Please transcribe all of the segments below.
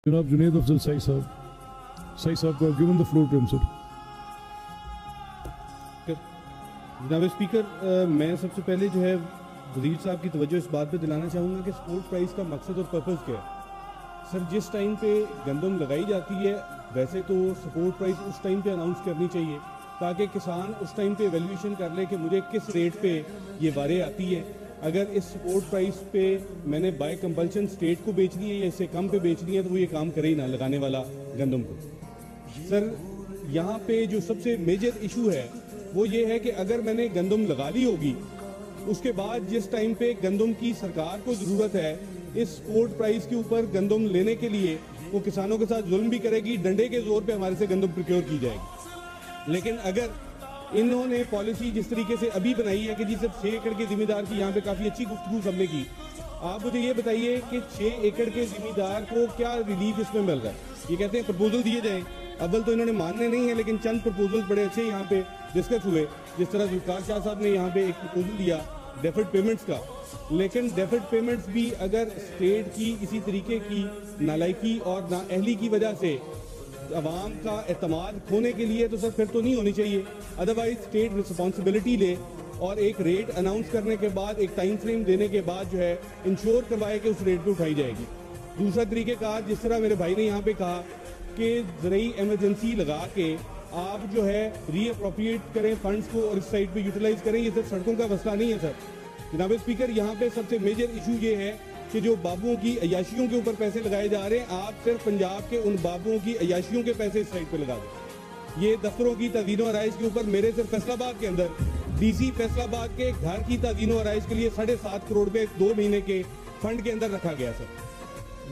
जनाब जुनेद अफजल सही साहब को given the floor to him sir. जनाब स्पीकर, मैं सबसे पहले जो है वज़ीर साहब की तवज्जो इस बात पे दिलाना चाहूँगा कि सपोर्ट प्राइस का मकसद और पर्पज़ क्या है। सर, जिस टाइम पे गंदम लगाई जाती है वैसे तो सपोर्ट प्राइस उस टाइम पे अनाउंस करनी चाहिए ताकि किसान उस टाइम पे एवेल्यूएशन कर ले कि मुझे किस रेट पे ये वारे आती है। अगर इस सपोर्ट प्राइस पे मैंने बाय कंपल्शन स्टेट को बेचनी है या इससे कम पे बेचनी है तो वो ये काम करे ही ना लगाने वाला गंदम को। सर, यहाँ पे जो सबसे मेजर इशू है वो ये है कि अगर मैंने गंदम लगा ली होगी उसके बाद जिस टाइम पे गंदम की सरकार को ज़रूरत है इस सपोर्ट प्राइस के ऊपर गंदम लेने के लिए वो किसानों के साथ जुल्म भी करेगी, डंडे के जोर पे हमारे से गंदम प्रोक्योर की जाएगी। लेकिन अगर इन्होंने पॉलिसी जिस तरीके से अभी बनाई है कि जी सिर्फ 6 एकड़ के जिम्मेदार की, यहाँ पे काफ़ी अच्छी गुफ्तगू सबने की, आप मुझे ये बताइए कि 6 एकड़ के जिम्मेदार को क्या रिलीफ इसमें मिल रहा है। ये कहते हैं प्रपोजल दिए जाएँ, अव्वल तो इन्होंने मानने नहीं है लेकिन चंद प्रपोजल बड़े अच्छे यहाँ पे डिस्कस हुए। जिस तरह जुल्फ़िकार शाह साहब ने यहाँ पे एक प्रपोजल दिया डेफर्ड पेमेंट्स का, लेकिन डेफर्ड पेमेंट्स भी अगर स्टेट की इसी तरीके की नालायकी और नाअहली की वजह से अवाम का एतमाद खोने के लिए तो सर फिर तो नहीं होनी चाहिए। अदरवाइज स्टेट रिस्पॉन्सिबिलिटी ले और एक रेट अनाउंस करने के बाद एक टाइम फ्रेम देने के बाद जो है इंश्योर करवाए कि उस रेट पे उठाई जाएगी। दूसरा तरीक़ेकार जिस तरह मेरे भाई ने यहाँ पे कहा कि ज़रूरी एमरजेंसी लगा के आप जो है रीअप्रोप्रिएट करें फंड्स को और इस साइड पे यूटिलाइज करें, ये सिर्फ सड़कों का मसला नहीं है सर। जनाब स्पीकर, यहाँ पे सबसे मेजर इशू ये है कि जो बाबुओं की अयाशियों के ऊपर पैसे लगाए जा रहे हैं, आप सिर्फ पंजाब के उन बाबुओं की अयाशियों के पैसे इस साइड पे लगा दें। ये दफ्तरों की तज़ीनो आराइश के ऊपर मेरे सिर्फ फैसलाबाद के अंदर DC फैसलाबाद के घर की तज़ीनो आराइश के लिए 7.5 करोड़ रुपए 2 महीने के फंड के अंदर रखा गया सर।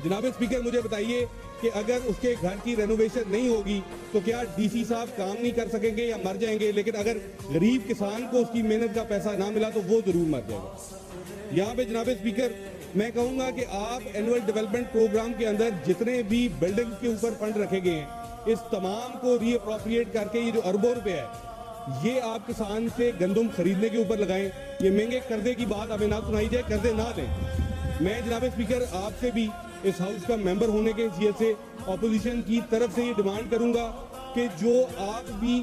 जनाब स्पीकर, मुझे बताइए कि अगर उसके घर की रेनोवेशन नहीं होगी तो क्या DC साहब काम नहीं कर सकेंगे या मर जाएंगे, लेकिन अगर गरीब किसान को उसकी मेहनत का पैसा ना मिला तो वो जरूर मर जाएगा। यहाँ पे जनाब स्पीकर मैं कहूँगा कि आप एनुअल डेवलपमेंट प्रोग्राम के अंदर जितने भी बिल्डिंग के ऊपर फंड रखे गए हैं इस तमाम को रीअप्रोप्रिएट करके ये जो अरबों रुपए है ये आप किसान से गंदम खरीदने के ऊपर लगाएं। ये महंगे कर्जे की बात हमें ना सुनाई जाए, कर्जे ना लें। मैं जनाब स्पीकर आपसे भी इस हाउस का मेंबर होने के हैसियत से ऑपोजिशन की तरफ से ये डिमांड करूंगा कि जो आप भी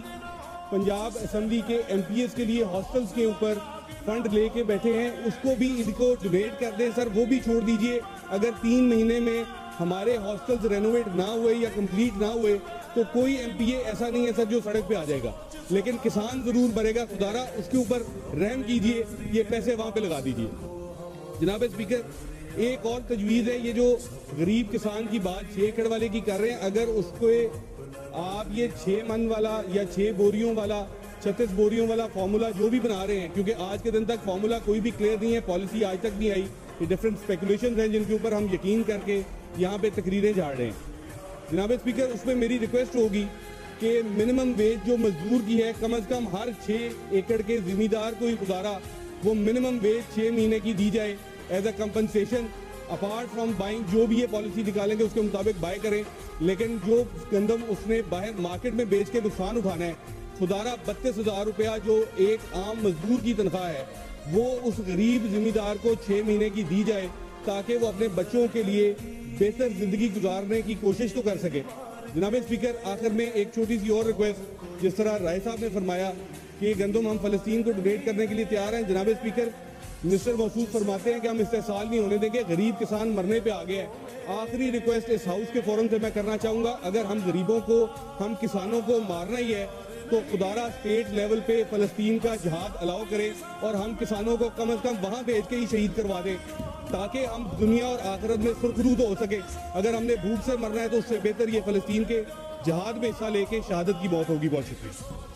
पंजाब असेंबली के MPs के लिए हॉस्टल्स के ऊपर फंड लेके बैठे हैं उसको भी इनको डोनेट कर दें सर, वो भी छोड़ दीजिए। अगर 3 महीने में हमारे हॉस्टल्स रेनोवेट ना हुए या कंप्लीट ना हुए तो कोई MPA ऐसा नहीं है सर जो सड़क पे आ जाएगा, लेकिन किसान जरूर मरेगा। खुदारा उसके ऊपर रहम कीजिए, ये पैसे वहाँ पे लगा दीजिए। जनाब स्पीकर, एक और तजवीज़ है, ये जो गरीब किसान की बात 6 एकड़ वाले की कर रहे हैं, अगर उसको आप ये 6 मन वाला या 6 बोरियों वाला 36 बोरियों वाला फार्मूला जो भी बना रहे हैं, क्योंकि आज के दिन तक फार्मूला कोई भी क्लियर नहीं है, पॉलिसी आज तक नहीं आई, ये डिफरेंट स्पेकुलेशन हैं जिनके ऊपर हम यकीन करके यहाँ पे तकरीरें झाड़ रहे हैं। जनाब स्पीकर, उसमें मेरी रिक्वेस्ट होगी कि मिनिमम वेज जो मजदूर की है कम अज़ कम हर 6 एकड़ के जिम्मेदार को ही गुजारा वो मिनिमम वेज 6 महीने की दी जाए as a compensation. Apart from buying जो भी ये पॉलिसी निकालेंगे उसके मुताबिक बाय करें, लेकिन जो गंदम उसने बाहर मार्केट में बेच के नुकसान उठाना है, खुदारा 32,000 रुपया जो एक आम मजदूर की तनख्वाह है वो उस गरीब जिम्मेदार को 6 महीने की दी जाए ताकि वो अपने बच्चों के लिए बेहतर जिंदगी गुजारने की कोशिश तो कर सके। जनाब स्पीकर, आखिर में एक छोटी सी और रिक्वेस्ट, जिस तरह राय साहब ने फरमाया कि गंदम हम फलस्तीन को डोनेट करने के लिए तैयार हैं, जनाब स्पीकर मिनिस्टर मौसूद फरमाते हैं कि हम इस्तेसाल नहीं होने देंगे, गरीब किसान मरने पे आ गए हैं। आखिरी रिक्वेस्ट इस हाउस के फोरम से मैं करना चाहूँगा, अगर हम गरीबों को हम किसानों को मारना ही है तो खुदारा स्टेट लेवल पे फलस्तीन का जहाद अलाउ करें और हम किसानों को कम अज़ कम वहाँ भेज के ही शहीद करवा दें ताकि हम दुनिया और आखिरत में सुरखरू तो हो सके। अगर हमने भूख से मरना है तो उससे बेहतर ये फलस्तीन के जहाद में हिस्सा लेके शहादत की मौत होगी। बहुत शुक्रिया।